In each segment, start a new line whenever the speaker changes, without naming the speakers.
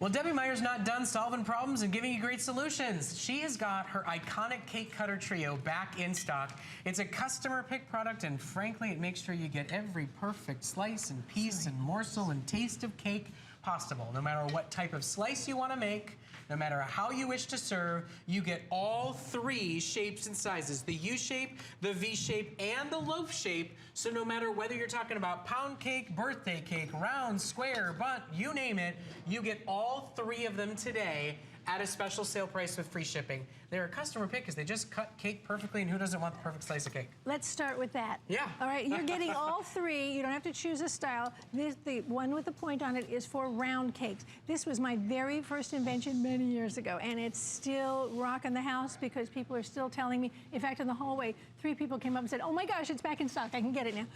Well, Debbie Meyer's not done solving problems and giving you great solutions. She has got her iconic cake cutter trio back in stock. It's a customer pick product, and frankly, it makes sure you get every perfect slice and piece and morsel and taste of cake possible. No matter what type of slice you want to make, no matter how you wish to serve, you get all three shapes and sizes, the U shape, the V shape, and the loaf shape. So no matter whether you're talking about pound cake, birthday cake, round, square, bunt, you name it, you get all three of them today at a special sale price with free shipping. They're a customer pick because they just cut cake perfectly, and who doesn't want the perfect slice of cake?
Let's start with that.
Yeah.
All right, you're getting all three. You don't have to choose a style. The one with the point on it is for round cakes. This was my very first invention many years ago, and it's still rocking the house because people are still telling me. In fact, in the hallway, 3 people came up and said, oh my gosh, it's back in stock. I can get it now.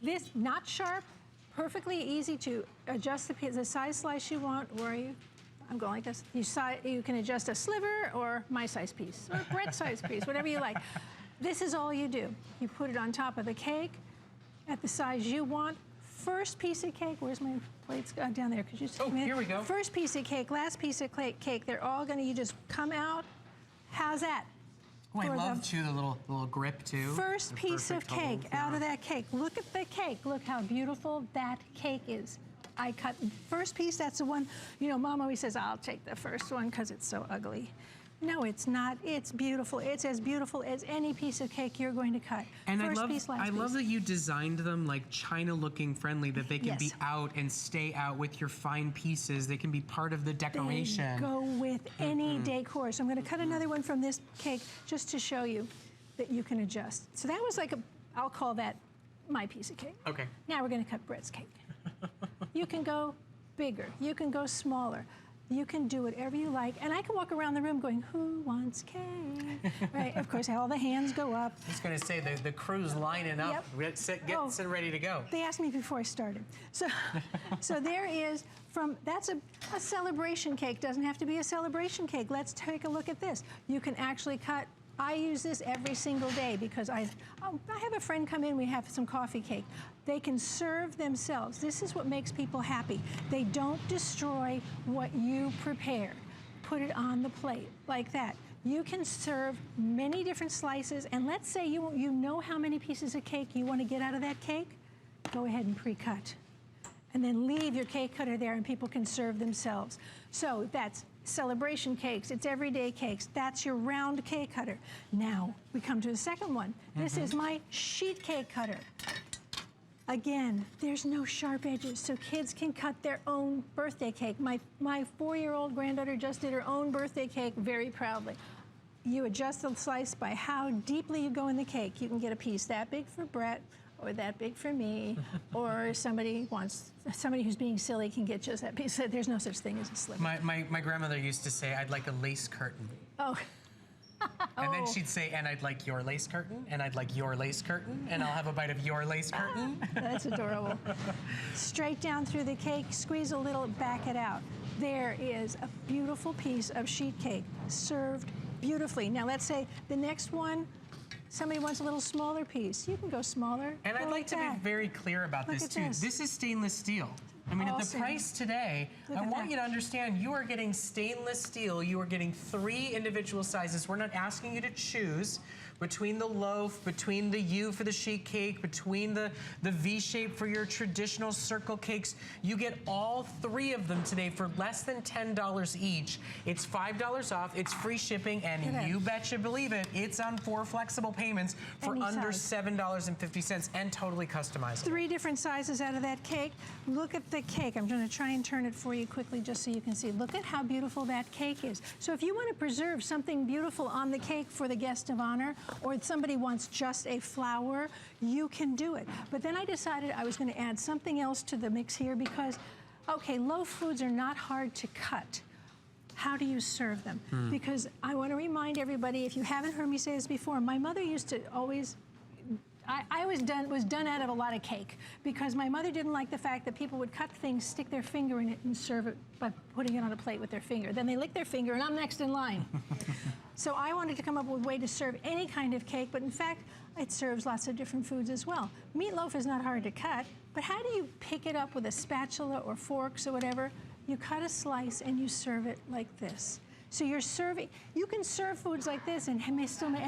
This, not sharp, perfectly easy to adjust the size slice you want. Where are you? I'm going like this. You can adjust a sliver or my size piece, or Brett's size piece, whatever you like. This is all you do. You put it on top of the cake at the size you want. First piece of cake, where's my plates? Down there, could you just
here we go.
First piece of cake, last piece of cake, they're all gonna, you just come out. How's that?
Oh, I love too, the little grip too.
First piece of cake out of that cake. Look at the cake. Look how beautiful that cake is. I cut first piece, that's the one, you know, Mom always says, I'll take the first one because it's so ugly. No, it's not. It's beautiful. It's as beautiful as any piece of cake you're going to cut. And first piece, last piece.
I love that you designed them like China-looking friendly, that they can be out and stay out with your fine pieces. They can be part of the decoration.
They go with any decor. So I'm going to cut another one from this cake just to show you that you can adjust. So that was like a, I'll call that my piece of cake.
Okay.
Now we're going to cut Brett's cake. You can go bigger, you can go smaller, you can do whatever you like, and I can walk around the room going, who wants cake? Right, of course, all the hands go up.
I was gonna say, the crew's lining up, getting ready to go.
They asked me before I started. So, so there is, that's a celebration cake, doesn't have to be a celebration cake. Let's take a look at this. You can actually cut, I use this every single day because I have a friend come in, we have some coffee cake. They can serve themselves. This is what makes people happy. They don't destroy what you prepared. Put it on the plate like that. You can serve many different slices, and let's say you know how many pieces of cake you want to get out of that cake, go ahead and pre-cut. And then leave your cake cutter there and people can serve themselves. So that's celebration cakes, it's everyday cakes. That's your round cake cutter. Now, we come to the second one. This is my sheet cake cutter. Again, there's no sharp edges, so kids can cut their own birthday cake. My 4-year-old granddaughter just did her own birthday cake very proudly. You adjust the slice by how deeply you go in the cake. You can get a piece that big for Brett, or that big for me, or somebody who's being silly can get just that piece. There's no such thing as a sliver.
My grandmother used to say, I'd like a lace curtain.
Oh.
And then she'd say, and I'd like your lace curtain, and I'd like your lace curtain, and I'll have a bite of your lace curtain.
That's adorable. Straight down through the cake, squeeze a little, back it out. There is a beautiful piece of sheet cake served beautifully. Now let's say the next one, somebody wants a little smaller piece. You can go smaller.
And I'd like to be very clear about this too. This is stainless steel. I mean, at the price today, I want you to understand you are getting stainless steel. You are getting 3 individual sizes. We're not asking you to choose between the loaf, between the U for the sheet cake, between the V shape for your traditional circle cakes. You get all 3 of them today for less than $10 each. It's $5 off, it's free shipping, and you betcha believe it, it's on 4 flexible payments for under $7.50 and totally customizable.
3 different sizes out of that cake. Look at the cake. I'm going to try and turn it for you quickly just so you can see. Look at how beautiful that cake is. So if you want to preserve something beautiful on the cake for the guest of honor, or somebody wants just a flower, you can do it. But then I decided I was going to add something else to the mix here because, okay, loaf foods are not hard to cut. How do you serve them? Because I want to remind everybody, if you haven't heard me say this before, my mother used to always, I was done out of a lot of cake because my mother didn't like the fact that people would cut things, stick their finger in it, and serve it by putting it on a plate with their finger. Then they lick their finger, and I'm next in line. So I wanted to come up with a way to serve any kind of cake, but in fact, it serves lots of different foods as well. Meatloaf is not hard to cut, but how do you pick it up with a spatula or forks or whatever? you cut a slice and you serve it like this. So you're serving, you can serve foods like this and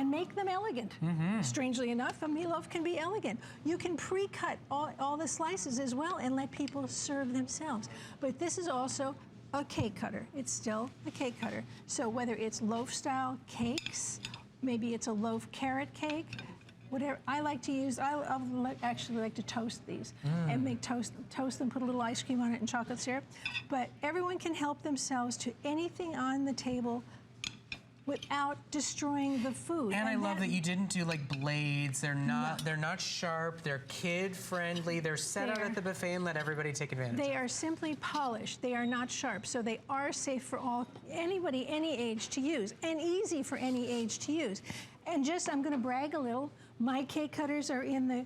make them elegant. Strangely enough, a meatloaf can be elegant. You can pre-cut all the slices as well and let people serve themselves. But this is also a cake cutter. It's still a cake cutter. So whether it's loaf-style cakes, maybe it's a loaf carrot cake, whatever. I like to use, actually like to toast these and make toast them, put a little ice cream on it and chocolate syrup. But everyone can help themselves to anything on the table without destroying the food.
And I love that you didn't do like blades. They're not sharp. They're kid friendly. They're set out at the buffet and let everybody take advantage.
They are simply polished. They are not sharp, so they are safe for anybody, any age to use, and easy for any age to use. And I'm going to brag a little. My cake cutters are in the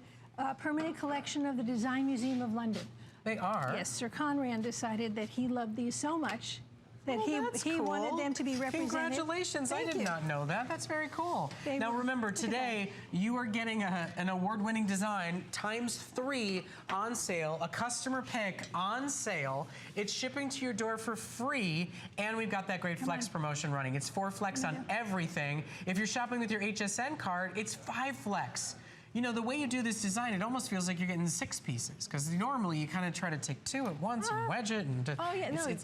permanent collection of the Design Museum of London.
They are?
Yes, Sir Conran decided that he loved these so much that he
cool.
wanted them to be represented.
Congratulations, I did not know that. That's very cool. Now remember, today you are getting an award-winning design ×3 on sale, a customer pick on sale. It's shipping to your door for free, and we've got that great Flex promotion running. It's 4 Flex on everything. If you're shopping with your HSN card, it's 5 Flex. You know, the way you do this design, it almost feels like you're getting 6 pieces, because normally you kind of try to take 2 at once and wedge it, and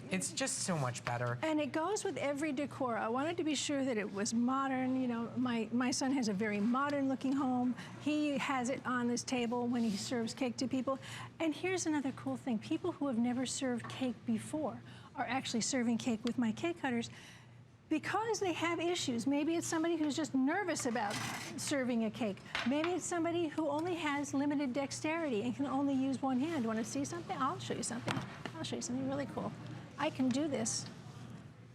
it's just so much better.
And it goes with every decor. I wanted to be sure that it was modern. You know, my son has a very modern-looking home. He has it on his table when he serves cake to people. And here's another cool thing. People who have never served cake before are actually serving cake with my cake cutters, because they have issues. Maybe it's somebody who's just nervous about serving a cake. Maybe it's somebody who only has limited dexterity and can only use one hand. Want to see something? I'll show you something. I'll show you something really cool. I can do this.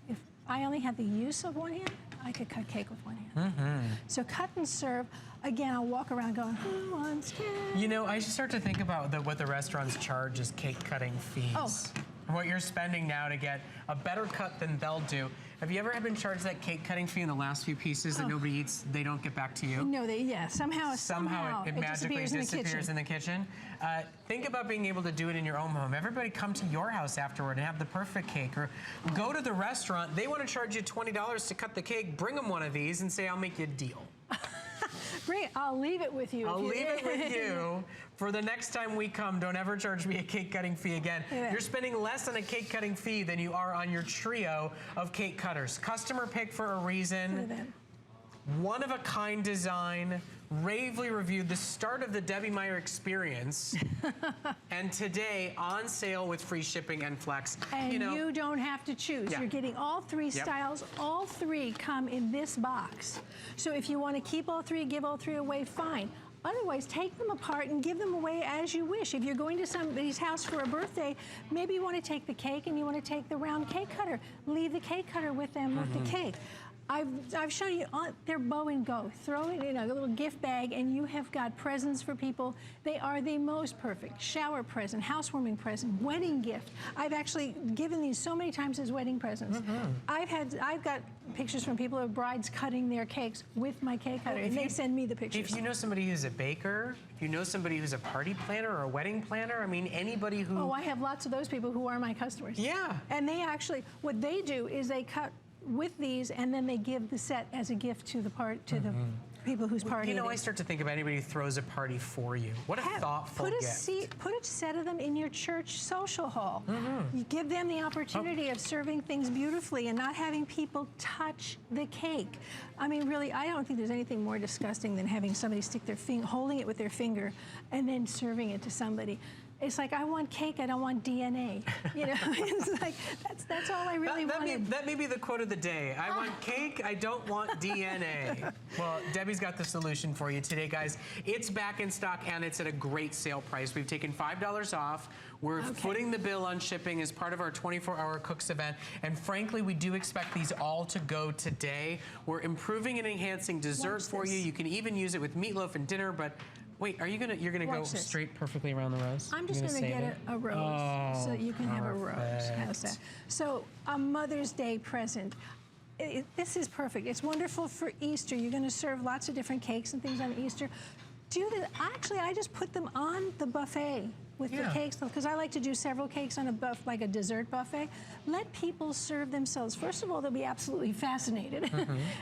If I only had the use of one hand, I could cut cake with one hand. So cut and serve. Again, I'll walk around going, who wants cake?
You know, I start to think about what the restaurants charge as cake cutting fees. What you're spending now to get a better cut than they'll do. Have you ever been charged that cake cutting fee in the last few pieces that nobody eats, they don't get back to you?
No, somehow
it magically disappears in the kitchen. Think about being able to do it in your own home. Everybody come to your house afterward and have the perfect cake, or go to the restaurant. They want to charge you $20 to cut the cake. Bring them one of these and say, I'll make you a deal.
Great, I'll leave it with you.
I'll leave it with you. For the next time we come, don't ever charge me a cake cutting fee again. You're spending less on a cake cutting fee than you are on your trio of cake cutters. Customer pick for a reason. One-of-a-kind design, ravely reviewed, the start of the Debbie Meyer experience, and today on sale with free shipping and Flex.
And you don't have to choose. You're getting all 3 styles. All 3 come in this box. So if you want to keep all 3, give all 3 away, fine. Otherwise, take them apart and give them away as you wish. If you're going to somebody's house for a birthday, maybe you want to take the cake and you want to take the round cake cutter. Leave the cake cutter with them with the cake. I've shown you, they're bow and go. Throw it in a little gift bag and you have got presents for people. They are the most perfect. Shower present, housewarming present, wedding gift. I've actually given these so many times as wedding presents. I've got pictures from people of brides cutting their cakes with my cake cutter, and they send me the pictures.
If you know somebody who's a baker, if you know somebody who's a party planner or a wedding planner, I mean, anybody who...
Oh, I have lots of those people who are my customers.
Yeah.
And they actually, what they do is they cut with these, and then they give the set as a gift to the people whose party.
You know, I start to think about anybody who throws a party for you. What a thoughtful gift.
Put a set of them in your church social hall. You give them the opportunity of serving things beautifully and not having people touch the cake. I mean, really, I don't think there's anything more disgusting than having somebody stick their finger, holding it with their finger, and then serving it to somebody. It's like, I want cake, I don't want DNA. You know, it's like, that's all I really wanted.
That may be the quote of the day. I want cake, I don't want DNA. Well, Debbie's got the solution for you today, guys. It's back in stock, and it's at a great sale price. We've taken $5 off. We're footing the bill on shipping as part of our 24-hour Cooks event, and frankly, we do expect these all to go today. We're improving and enhancing dessert for you. You can even use it with meatloaf and dinner, but wait, you're gonna go straight perfectly around the rose?
I'm just gonna get a rose so that you can have a rose. How's that? So a Mother's Day present. This is perfect. It's wonderful for Easter. You're gonna serve lots of different cakes and things on Easter. Do this. Actually, I just put them on the buffet. with the cakes, because I like to do several cakes on a buffet, like a dessert buffet. Let people serve themselves. First of all, they'll be absolutely fascinated.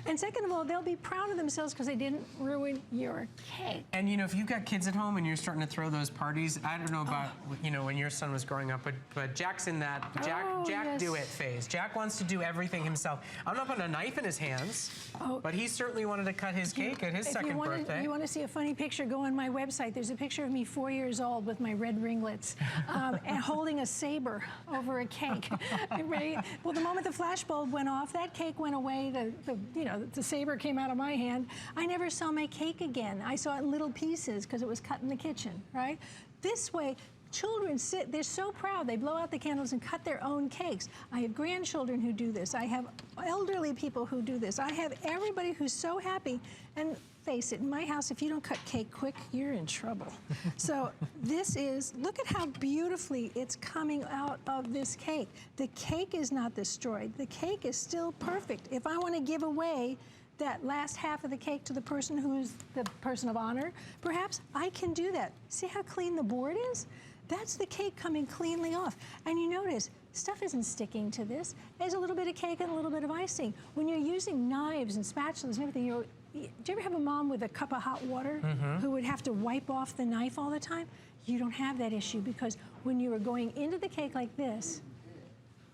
And second of all, they'll be proud of themselves because they didn't ruin your cake.
And you know, if you've got kids at home and you're starting to throw those parties, I don't know about, you know, when your son was growing up, but Jack's in that Jack do it phase. Jack wants to do everything himself. I'm not putting a knife in his hands, but he certainly wanted to cut his cake at his second birthday.
You want to see a funny picture, go on my website. There's a picture of me 4 years old with my red ringlets and holding a saber over a cake. Right? Well, the moment the flash bulb went off, that cake went away. The saber came out of my hand. I never saw my cake again. I saw it in little pieces because it was cut in the kitchen, right? This way, children sit, they're so proud. They blow out the candles and cut their own cakes. I have grandchildren who do this. I have elderly people who do this. I have everybody who's so happy. And face it, in my house, if you don't cut cake quick, you're in trouble. So this is, look at how beautifully it's coming out of this cake. The cake is not destroyed. The cake is still perfect. If I want to give away that last half of the cake to the person who's the person of honor, perhaps I can do that. See how clean the board is? That's the cake coming cleanly off. And you notice, stuff isn't sticking to this. There's a little bit of cake and a little bit of icing. When you're using knives and spatulas and everything, do you ever have a mom with a cup of hot water who would have to wipe off the knife all the time? You don't have that issue because when you are going into the cake like this,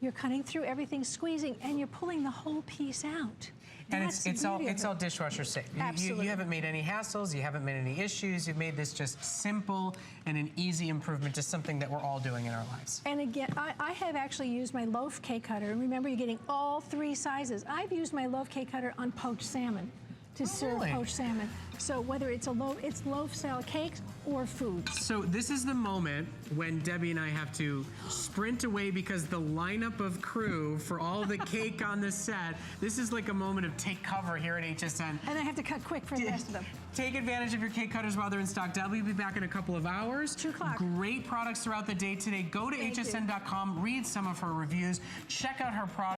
you're cutting through everything, squeezing, and you're pulling the whole piece out.
And it's all dishwasher safe.
Absolutely.
You haven't made any hassles, you haven't made any issues, you've made this just simple and an easy improvement to something that we're all doing in our lives.
And again, I have actually used my loaf cake cutter, and remember you're getting all 3 sizes. I've used my loaf cake cutter on poached salmon to serve poached salmon. So whether it's loaf-style cakes or foods.
So this is the moment when Debbie and I have to sprint away because the lineup of crew for all the cake on the set, this is like a moment of take cover here at HSN.
And I have to cut quick for the rest of them.
Take advantage of your cake cutters while they're in stock. Debbie will be back in a couple of hours.
2 o'clock.
Great products throughout the day today. Go to hsn.com, read some of her reviews, check out her products.